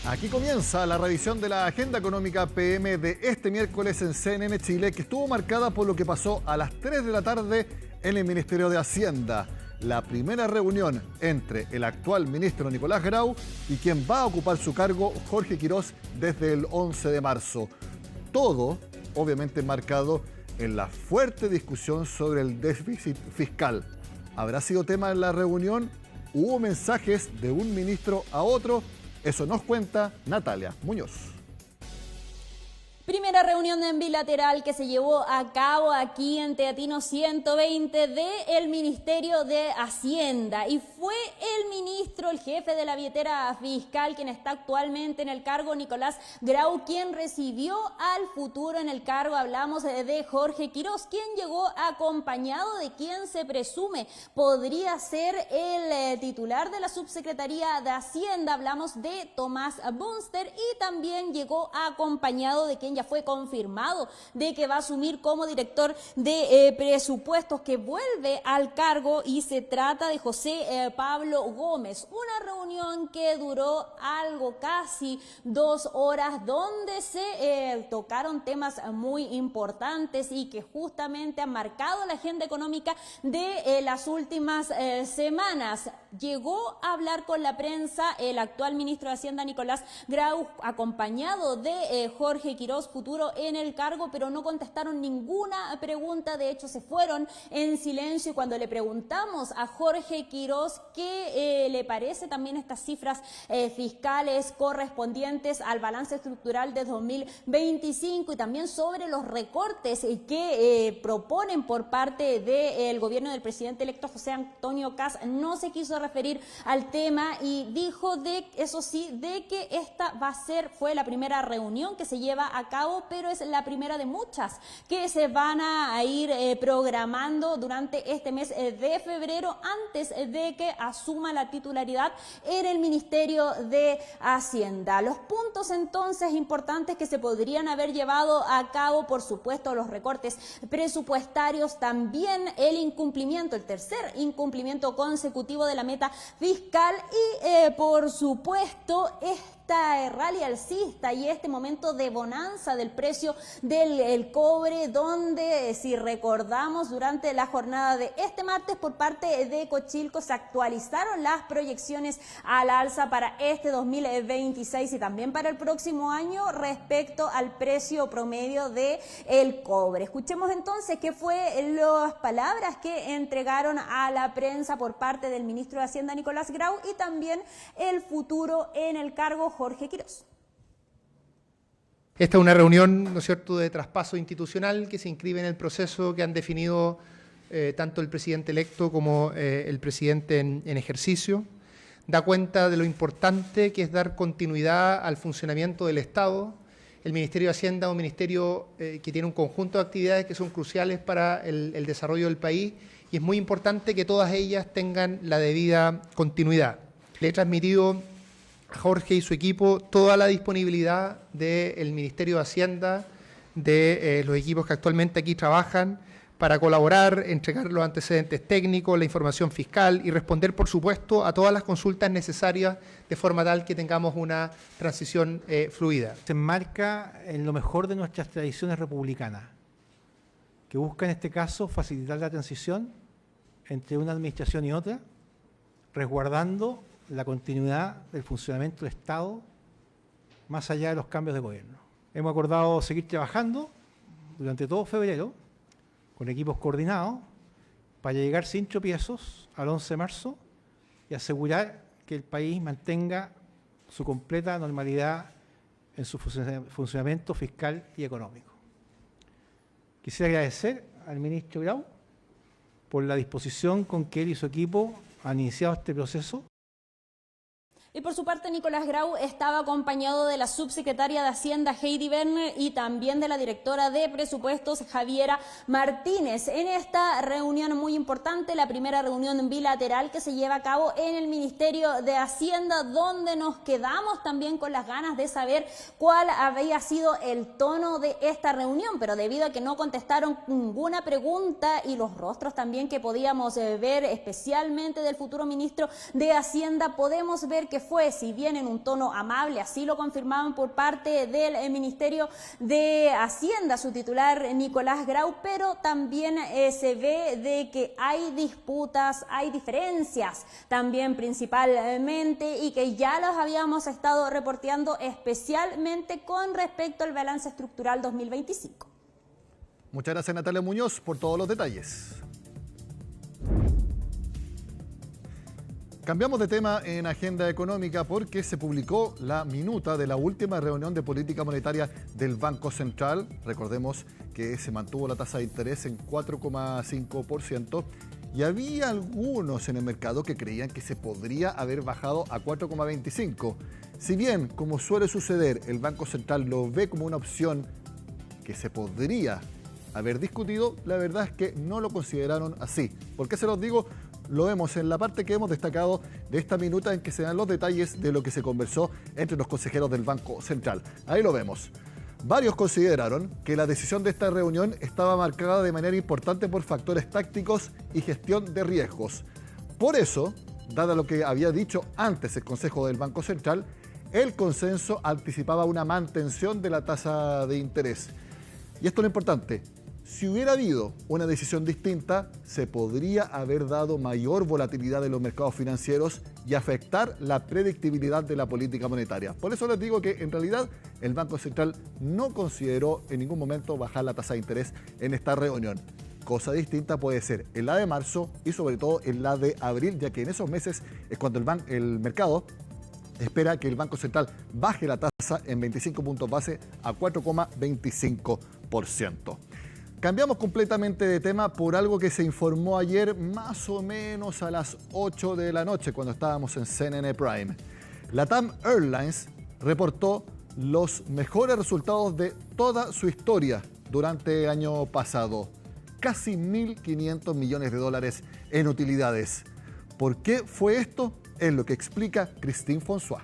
Aquí comienza la revisión de la agenda económica PM de este miércoles en CNN Chile, que estuvo marcada por lo que pasó a las 3 de la tarde en el Ministerio de Hacienda. La primera reunión entre el actual ministro Nicolás Grau y quien va a ocupar su cargo, Jorge Quirós, desde el 11 de marzo. Todo, obviamente, marcado en la fuerte discusión sobre el déficit fiscal. ¿Habrá sido tema en la reunión? ¿Hubo mensajes de un ministro a otro? Eso nos cuenta Natalia Muñoz. Primera reunión en bilateral que se llevó a cabo aquí en Teatino 120 del Ministerio de Hacienda, y fue el ministro, el jefe de la billetera fiscal, quien está actualmente en el cargo, Nicolás Grau, quien recibió al futuro en el cargo. Hablamos de Jorge Quirós, quien llegó acompañado de quien se presume podría ser el titular de la subsecretaría de Hacienda. Hablamos de Tomás Bunster, y también llegó acompañado de quien ya fue confirmado de que va a asumir como director de presupuestos, que vuelve al cargo, y se trata de José Pablo Gómez. Una reunión que duró algo casi 2 horas, donde se tocaron temas muy importantes y que justamente han marcado la agenda económica de las últimas semanas. Llegó a hablar con la prensa el actual ministro de Hacienda, Nicolás Grau, acompañado de Jorge Quirós, futuro en el cargo, pero no contestaron ninguna pregunta. De hecho, se fueron en silencio, y cuando le preguntamos a Jorge Quirós qué le parece también estas cifras fiscales correspondientes al balance estructural de 2025 y también sobre los recortes que proponen por parte del gobierno del presidente electo José Antonio Kast, no se quiso referir al tema, y dijo eso sí, de que esta fue la primera reunión que se lleva a cabo, pero es la primera de muchas que se van a ir programando durante este mes de febrero, antes de que asuma la titularidad en el Ministerio de Hacienda. Los puntos entonces importantes que se podrían haber llevado a cabo: por supuesto, los recortes presupuestarios, también el tercer incumplimiento consecutivo de la meta fiscal, y por supuesto esta rally alcista y este momento de bonanza del precio del cobre, donde, si recordamos, durante la jornada de este martes por parte de Cochilco se actualizaron las proyecciones al alza para este 2026 y también para el próximo año respecto al precio promedio del cobre. Escuchemos entonces qué fue las palabras que entregaron a la prensa por parte del ministro de Hacienda, Nicolás Grau, y también el futuro en el cargo, Jorge Quirós. Esta es una reunión, ¿no es cierto?, de traspaso institucional que se inscribe en el proceso que han definido tanto el presidente electo como el presidente en ejercicio. Da cuenta de lo importante que es dar continuidad al funcionamiento del Estado. El Ministerio de Hacienda es un ministerio que tiene un conjunto de actividades que son cruciales para el desarrollo del país, y es muy importante que todas ellas tengan la debida continuidad. Le he transmitido a Jorge y su equipo toda la disponibilidad del Ministerio de Hacienda, de los equipos que actualmente aquí trabajan, para colaborar, entregar los antecedentes técnicos, la información fiscal y responder, por supuesto, a todas las consultas necesarias, de forma tal que tengamos una transición fluida. Se enmarca en lo mejor de nuestras tradiciones republicanas, que busca en este caso facilitar la transición entre una administración y otra, resguardando la continuidad del funcionamiento del Estado más allá de los cambios de gobierno. Hemos acordado seguir trabajando durante todo febrero con equipos coordinados para llegar sin tropiezos al 11 de marzo y asegurar que el país mantenga su completa normalidad en su funcionamiento fiscal y económico. Quisiera agradecer al ministro Grau por la disposición con que él y su equipo han iniciado este proceso. Y por su parte, Nicolás Grau estaba acompañado de la subsecretaria de Hacienda, Heidi Werner, y también de la directora de presupuestos, Javiera Martínez. En esta reunión muy importante, la primera reunión bilateral que se lleva a cabo en el Ministerio de Hacienda, donde nos quedamos también con las ganas de saber cuál había sido el tono de esta reunión, pero debido a que no contestaron ninguna pregunta y los rostros también que podíamos ver, especialmente del futuro ministro de Hacienda, podemos ver que fue, si bien en un tono amable, así lo confirmaban por parte del Ministerio de Hacienda, su titular Nicolás Grau, pero también se ve de que hay disputas, hay diferencias también principalmente, y que ya los habíamos estado reporteando especialmente con respecto al balance estructural 2025. Muchas gracias, Natalia Muñoz, por todos los detalles. Cambiamos de tema en agenda económica porque se publicó la minuta de la última reunión de política monetaria del Banco Central. Recordemos que se mantuvo la tasa de interés en 4,5% y había algunos en el mercado que creían que se podría haber bajado a 4,25%. Si bien, como suele suceder, el Banco Central lo ve como una opción que se podría haber discutido, la verdad es que no lo consideraron así. ¿Por qué se los digo? Lo vemos en la parte que hemos destacado de esta minuta en que se dan los detalles de lo que se conversó entre los consejeros del Banco Central. Ahí lo vemos. Varios consideraron que la decisión de esta reunión estaba marcada de manera importante por factores tácticos y gestión de riesgos. Por eso, dado lo que había dicho antes el Consejo del Banco Central, el consenso anticipaba una mantención de la tasa de interés. Y esto es lo importante. Si hubiera habido una decisión distinta, se podría haber dado mayor volatilidad en los mercados financieros y afectar la predictibilidad de la política monetaria. Por eso les digo que en realidad el Banco Central no consideró en ningún momento bajar la tasa de interés en esta reunión. Cosa distinta puede ser en la de marzo y sobre todo en la de abril, ya que en esos meses es cuando el mercado espera que el Banco Central baje la tasa en 25 puntos base a 4,25%. Cambiamos completamente de tema por algo que se informó ayer más o menos a las 8 de la noche cuando estábamos en CNN Prime. LATAM Airlines reportó los mejores resultados de toda su historia durante el año pasado. Casi 1.500 millones de dólares en utilidades. ¿Por qué fue esto? Es lo que explica Christine François.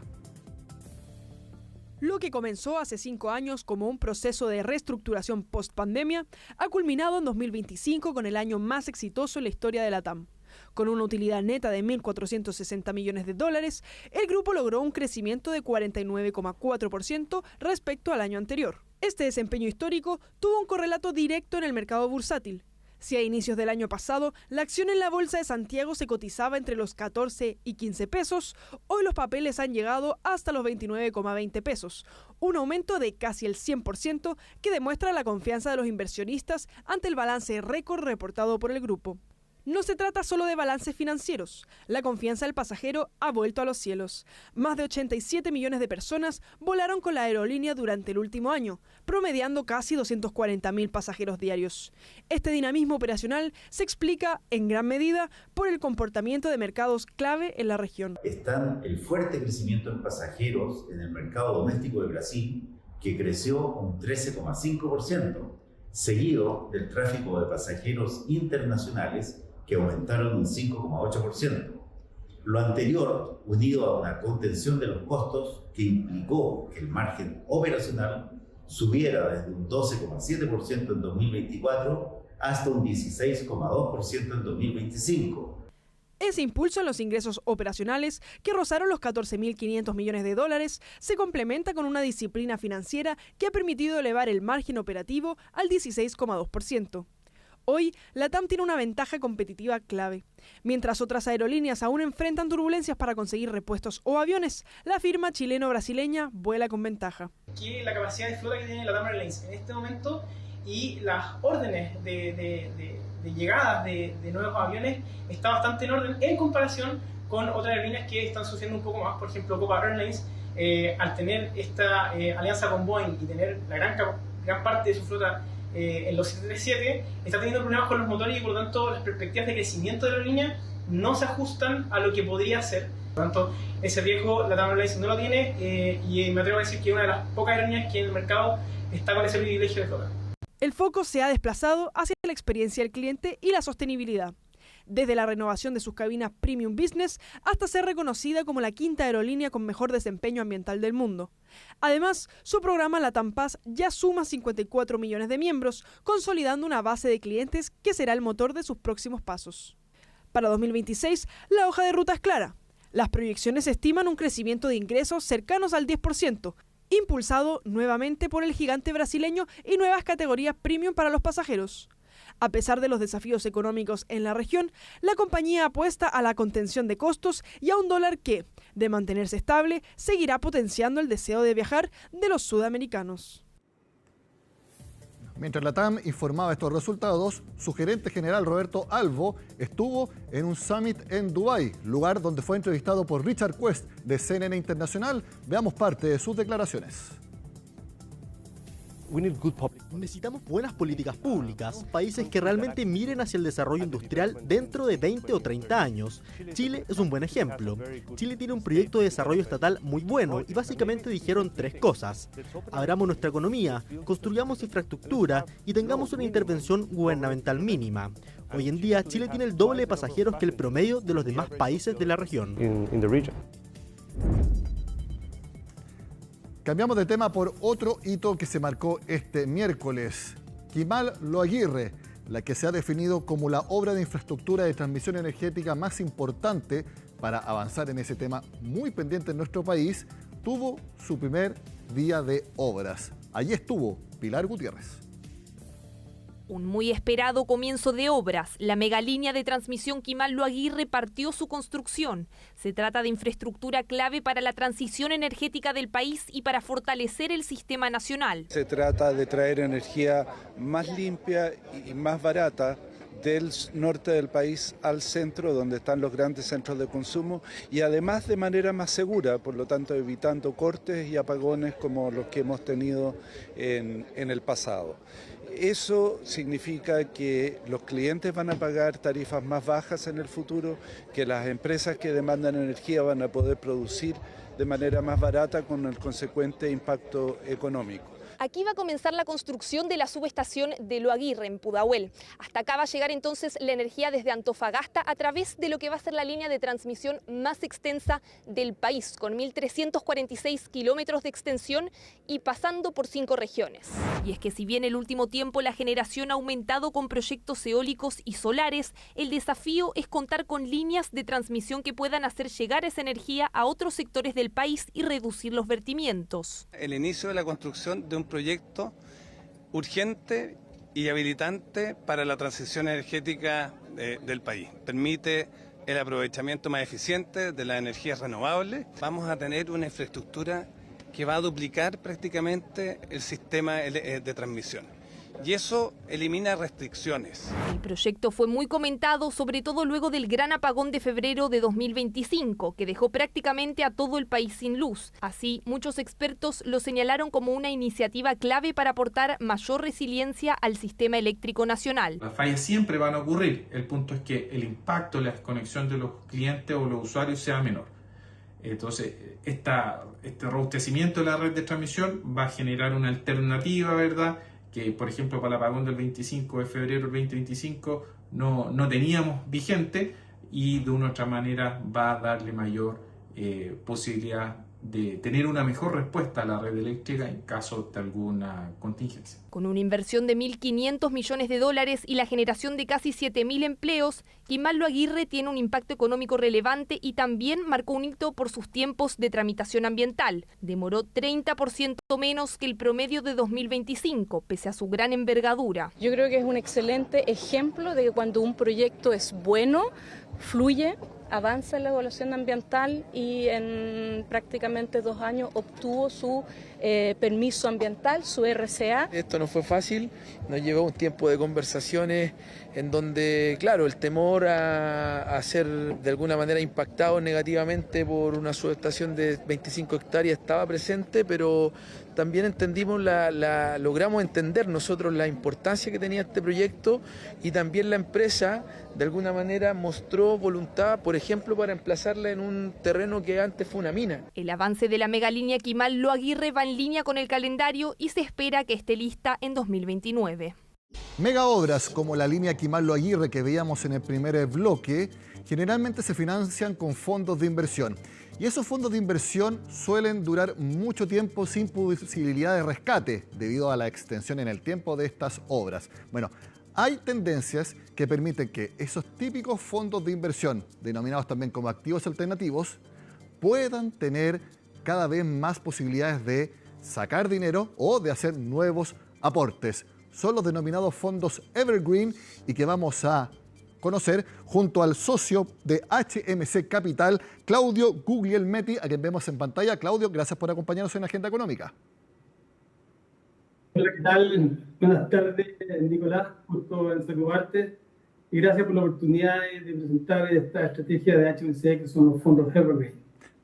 Lo que comenzó hace 5 años como un proceso de reestructuración post-pandemia ha culminado en 2025 con el año más exitoso en la historia de LATAM. Con una utilidad neta de 1.460 millones de dólares, el grupo logró un crecimiento de 49,4% respecto al año anterior. Este desempeño histórico tuvo un correlato directo en el mercado bursátil. Si a inicios del año pasado la acción en la Bolsa de Santiago se cotizaba entre los 14 y 15 pesos, hoy los papeles han llegado hasta los 29,20 pesos, un aumento de casi el 100% que demuestra la confianza de los inversionistas ante el balance récord reportado por el grupo. No se trata solo de balances financieros. La confianza del pasajero ha vuelto a los cielos. Más de 87 millones de personas volaron con la aerolínea durante el último año, promediando casi 240.000 pasajeros diarios. Este dinamismo operacional se explica en gran medida por el comportamiento de mercados clave en la región. Están el fuerte crecimiento en pasajeros en el mercado doméstico de Brasil, que creció un 13,5%, seguido del tráfico de pasajeros internacionales, que aumentaron un 5,8%. Lo anterior, unido a una contención de los costos, que implicó que el margen operacional subiera desde un 12,7% en 2024 hasta un 16,2% en 2025. Ese impulso en los ingresos operacionales, que rozaron los 14.500 millones de dólares, se complementa con una disciplina financiera que ha permitido elevar el margen operativo al 16,2%. Hoy, LATAM tiene una ventaja competitiva clave. Mientras otras aerolíneas aún enfrentan turbulencias para conseguir repuestos o aviones, la firma chileno-brasileña vuela con ventaja. Que la capacidad de flota que tiene LATAM Airlines en este momento y las órdenes de llegadas de nuevos aviones está bastante en orden en comparación con otras aerolíneas que están sufriendo un poco más. Por ejemplo, Copa Airlines, al tener esta alianza con Boeing y tener la gran parte de su flota en los 737, está teniendo problemas con los motores y por lo tanto las perspectivas de crecimiento de la aerolínea no se ajustan a lo que podría ser. Por lo tanto, ese riesgo LATAM Airlines no lo tiene y me atrevo a decir que es una de las pocas aerolíneas que en el mercado está con ese privilegio de flota. El foco se ha desplazado hacia la experiencia del cliente y la sostenibilidad. Desde la renovación de sus cabinas Premium Business hasta ser reconocida como la quinta aerolínea con mejor desempeño ambiental del mundo. Además, su programa LATAM Pass ya suma 54 millones de miembros, consolidando una base de clientes que será el motor de sus próximos pasos. Para 2026, la hoja de ruta es clara. Las proyecciones estiman un crecimiento de ingresos cercanos al 10%, impulsado nuevamente por el gigante brasileño y nuevas categorías premium para los pasajeros. A pesar de los desafíos económicos en la región, la compañía apuesta a la contención de costos y a un dólar que, de mantenerse estable, seguirá potenciando el deseo de viajar de los sudamericanos. Mientras la TAM informaba estos resultados, su gerente general Roberto Alvo estuvo en un summit en Dubái, lugar donde fue entrevistado por Richard Quest de CNN Internacional. Veamos parte de sus declaraciones. Necesitamos buenas políticas públicas, países que realmente miren hacia el desarrollo industrial dentro de 20 o 30 años. Chile es un buen ejemplo. Chile tiene un proyecto de desarrollo estatal muy bueno y básicamente dijeron 3 cosas. Abramos nuestra economía, construyamos infraestructura y tengamos una intervención gubernamental mínima. Hoy en día Chile tiene el doble de pasajeros que el promedio de los demás países de la región. Cambiamos de tema por otro hito que se marcó este miércoles. Kimal Loaguirre, la que se ha definido como la obra de infraestructura de transmisión energética más importante para avanzar en ese tema muy pendiente en nuestro país, tuvo su primer día de obras. Allí estuvo Pilar Gutiérrez. Un muy esperado comienzo de obras. La megalínea de transmisión Kimal Loaguirre partió su construcción. Se trata de infraestructura clave para la transición energética del país y para fortalecer el sistema nacional. Se trata de traer energía más limpia y más barata del norte del país al centro, donde están los grandes centros de consumo, y además de manera más segura, por lo tanto evitando cortes y apagones como los que hemos tenido en el pasado. Eso significa que los clientes van a pagar tarifas más bajas en el futuro, que las empresas que demandan energía van a poder producir de manera más barata con el consecuente impacto económico. Aquí va a comenzar la construcción de la subestación de Loaguirre, en Pudahuel. Hasta acá va a llegar entonces la energía desde Antofagasta a través de lo que va a ser la línea de transmisión más extensa del país, con 1.346 kilómetros de extensión y pasando por 5 regiones. Y es que si bien el último tiempo la generación ha aumentado con proyectos eólicos y solares, el desafío es contar con líneas de transmisión que puedan hacer llegar esa energía a otros sectores del país y reducir los vertimientos. El inicio de la construcción de un proyecto urgente y habilitante para la transición energética del país. Permite el aprovechamiento más eficiente de las energías renovables. Vamos a tener una infraestructura que va a duplicar prácticamente el sistema de transmisión. Y eso elimina restricciones. El proyecto fue muy comentado, sobre todo luego del gran apagón de febrero de 2025, que dejó prácticamente a todo el país sin luz. Así, muchos expertos lo señalaron como una iniciativa clave para aportar mayor resiliencia al sistema eléctrico nacional. Las fallas siempre van a ocurrir. El punto es que el impacto en la desconexión de los clientes o los usuarios sea menor. Entonces, este robustecimiento de la red de transmisión va a generar una alternativa, ¿verdad?, que por ejemplo para el apagón del 25 de febrero del 2025 no teníamos vigente, y de una u otra manera va a darle mayor posibilidad de tener una mejor respuesta a la red eléctrica en caso de alguna contingencia. Con una inversión de 1.500 millones de dólares y la generación de casi 7.000 empleos, Kimal Loaguirre tiene un impacto económico relevante y también marcó un hito por sus tiempos de tramitación ambiental. Demoró 30% menos que el promedio de 2025, pese a su gran envergadura. Yo creo que es un excelente ejemplo de que cuando un proyecto es bueno, fluye, avanza en la evaluación ambiental y en prácticamente 2 años obtuvo su permiso ambiental, su RCA. Esto no fue fácil, nos llevó un tiempo de conversaciones en donde, claro, el temor a ser de alguna manera impactado negativamente por una subestación de 25 hectáreas estaba presente, pero también entendimos logramos entender nosotros la importancia que tenía este proyecto, y también la empresa de alguna manera mostró voluntad, por ejemplo, para emplazarla en un terreno que antes fue una mina. El avance de la megalínea Kimal Loaguirre va en línea con el calendario y se espera que esté lista en 2029. Mega obras como la línea Kimal Loaguirre que veíamos en el primer bloque generalmente se financian con fondos de inversión. Y esos fondos de inversión suelen durar mucho tiempo sin posibilidad de rescate debido a la extensión en el tiempo de estas obras. Bueno, hay tendencias que permiten que esos típicos fondos de inversión, denominados también como activos alternativos, puedan tener cada vez más posibilidades de sacar dinero o de hacer nuevos aportes. Son los denominados fondos Evergreen y que vamos a conocer junto al socio de HMC Capital, Claudio Guglielmetti, a quien vemos en pantalla. Claudio, gracias por acompañarnos en Agenda Económica. Hola, ¿qué tal? Buenas tardes, Nicolás. Gusto en saludarte. Y gracias por la oportunidad de presentar esta estrategia de HMC, que son los fondos Evergreen.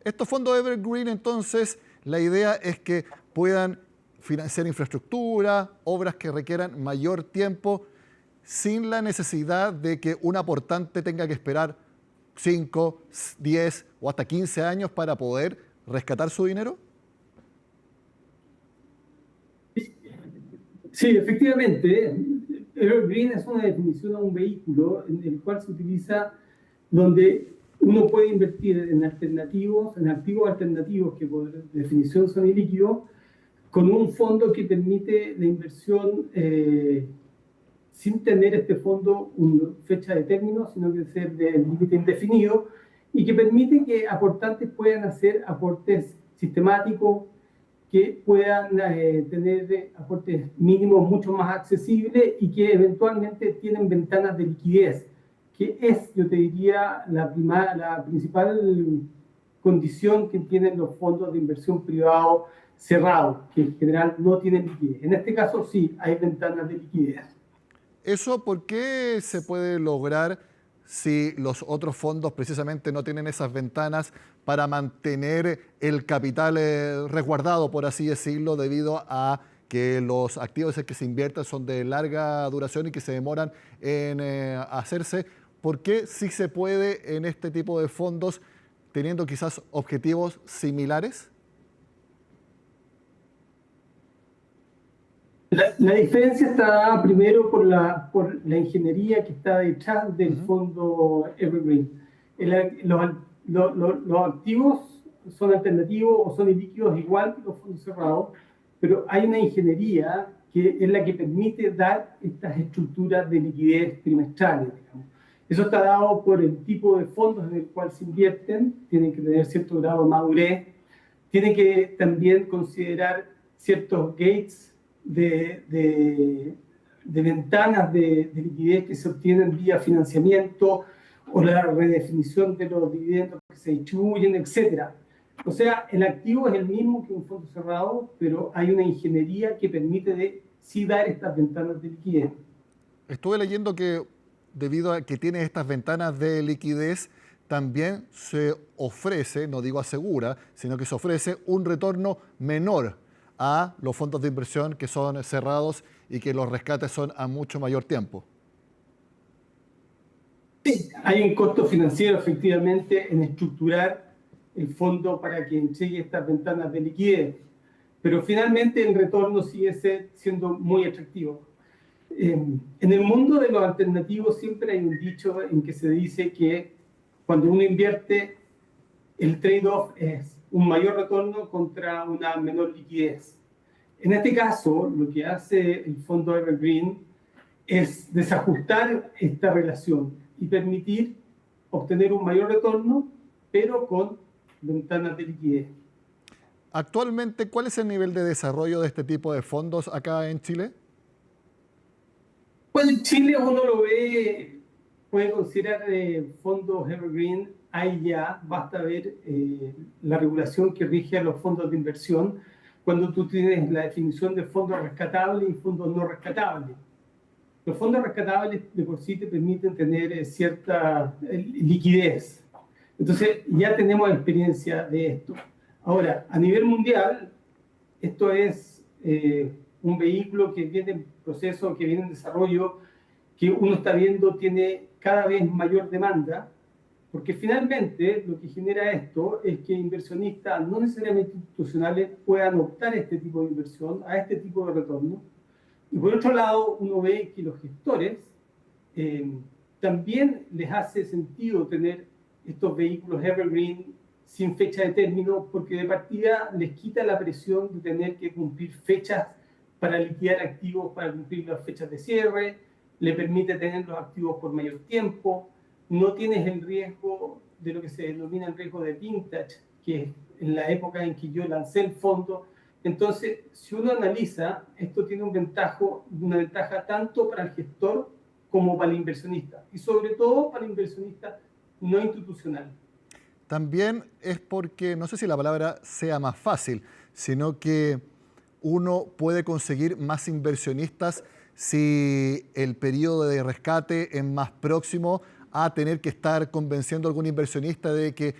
Estos fondos Evergreen, entonces, la idea es que puedan financiar infraestructura, obras que requieran mayor tiempo, sin la necesidad de que un aportante tenga que esperar 5, 10 o hasta 15 años para poder rescatar su dinero. Sí, efectivamente. Evergreen es una definición de un vehículo en el cual se utiliza donde uno puede invertir en activos alternativos que por definición son ilíquidos, con un fondo que permite la inversión sin tener este fondo una fecha de término, sino que ser de límite indefinido, y que permite que aportantes puedan hacer aportes sistemáticos, que puedan tener aportes mínimos mucho más accesibles y que eventualmente tienen ventanas de liquidez, que es, yo te diría, la principal condición que tienen los fondos de inversión privados cerrados, que en general no tienen liquidez. En este caso sí, hay ventanas de liquidez. ¿Eso por qué se puede lograr si los otros fondos precisamente no tienen esas ventanas para mantener el capital resguardado, por así decirlo, debido a que los activos en que se invierten son de larga duración y que se demoran en hacerse? ¿Por qué sí se puede en este tipo de fondos teniendo quizás objetivos similares? La diferencia está dada primero por la ingeniería que está detrás del fondo Evergreen. Los activos son alternativos o son ilíquidos igual que los fondos cerrados, pero hay una ingeniería que es la que permite dar estas estructuras de liquidez trimestrales, digamos. Eso está dado por el tipo de fondos en el cual se invierten, tienen que tener cierto grado de madurez, tienen que también considerar ciertos gates de ventanas de liquidez que se obtienen vía financiamiento o la redefinición de los dividendos que se distribuyen, etc. O sea, el activo es el mismo que un fondo cerrado, pero hay una ingeniería que permite sí dar estas ventanas de liquidez. Estuve leyendo que debido a que tiene estas ventanas de liquidez, también se ofrece, no digo asegura, sino que se ofrece un retorno menor a los fondos de inversión que son cerrados y que los rescates son a mucho mayor tiempo. Sí, hay un costo financiero efectivamente en estructurar el fondo para que entregue estas ventanas de liquidez, pero finalmente el retorno sigue siendo muy atractivo. En el mundo de los alternativos siempre hay un dicho en que se dice que cuando uno invierte, el trade-off es un mayor retorno contra una menor liquidez. En este caso, lo que hace el fondo Evergreen es desajustar esta relación y permitir obtener un mayor retorno, pero con ventanas de liquidez. Actualmente, ¿cuál es el nivel de desarrollo de este tipo de fondos acá en Chile? Bueno, en Chile uno lo ve, puede considerar fondos Evergreen, ahí ya basta ver la regulación que rige a los fondos de inversión cuando tú tienes la definición de fondos rescatables y fondos no rescatables. Los fondos rescatables de por sí te permiten tener cierta liquidez. Entonces ya tenemos experiencia de esto. Ahora, a nivel mundial, esto es un vehículo que viene en proceso, que viene en desarrollo, que uno está viendo tiene cada vez mayor demanda, porque finalmente lo que genera esto es que inversionistas no necesariamente institucionales puedan optar a este tipo de inversión, a este tipo de retorno. Y por otro lado, uno ve que los gestores también les hace sentido tener estos vehículos Evergreen sin fecha de término, porque de partida les quita la presión de tener que cumplir fechas para liquidar activos, para cumplir las fechas de cierre, le permite tener los activos por mayor tiempo, no tienes el riesgo de lo que se denomina el riesgo de vintage, que es en la época en que yo lancé el fondo. Entonces, si uno analiza, esto tiene una ventaja tanto para el gestor como para el inversionista, y sobre todo para el inversionista no institucional. También es porque, no sé si la palabra sea más fácil, sino que uno puede conseguir más inversionistas si el periodo de rescate es más próximo a tener que estar convenciendo a algún inversionista de que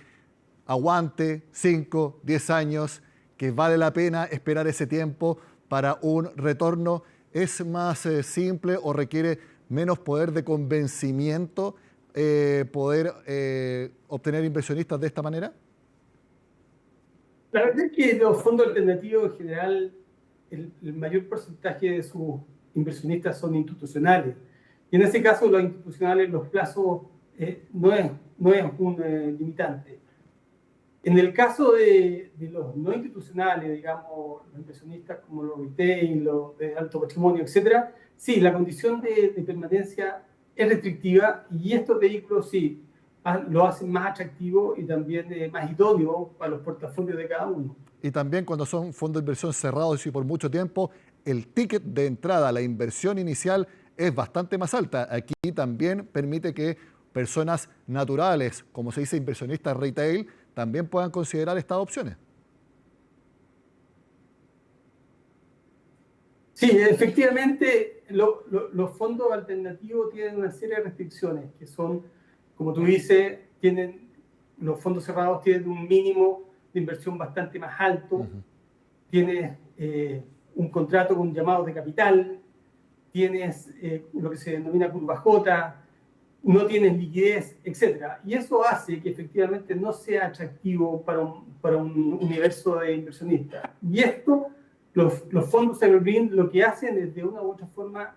aguante 5, 10 años, que vale la pena esperar ese tiempo para un retorno. ¿Es más simple o requiere menos poder de convencimiento poder obtener inversionistas de esta manera? La verdad es que los fondos alternativos en general, el mayor porcentaje de sus inversionistas son institucionales. Y en ese caso, los institucionales, los plazos no es un limitante. En el caso de los no institucionales, digamos, los inversionistas como los retail, los de alto patrimonio, etcétera, sí, la condición de permanencia es restrictiva y estos vehículos sí lo hacen más atractivo y también más idóneo para los portafolios de cada uno. Y también cuando son fondos de inversión cerrados y por mucho tiempo, el ticket de entrada, la inversión inicial es bastante más alta. Aquí también permite que personas naturales, como se dice inversionistas retail, también puedan considerar estas opciones. Sí, efectivamente, los fondos alternativos tienen una serie de restricciones que son, como tú dices, los fondos cerrados tienen un mínimo de inversión bastante más alto, tienes un contrato con llamados de capital, tienes lo que se denomina curva J, no tienes liquidez, etc. Y eso hace que efectivamente no sea atractivo para un universo de inversionistas. Y esto, los fondos Evergreen lo que hacen es de una u otra forma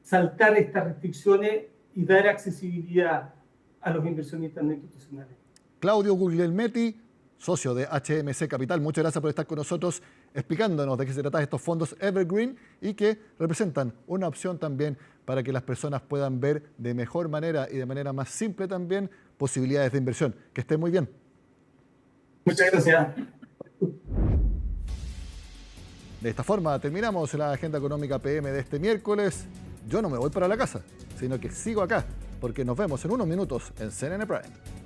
saltar estas restricciones y dar accesibilidad a los inversionistas no institucionales. Claudio Guglielmetti, socio de HMC Capital, muchas gracias por estar con nosotros explicándonos de qué se trata estos fondos Evergreen y que representan una opción también para que las personas puedan ver de mejor manera y de manera más simple también posibilidades de inversión. Que esté muy bien. Muchas gracias. De esta forma terminamos la agenda económica PM de este miércoles. Yo no me voy para la casa, sino que sigo acá, porque nos vemos en unos minutos en CNN Prime.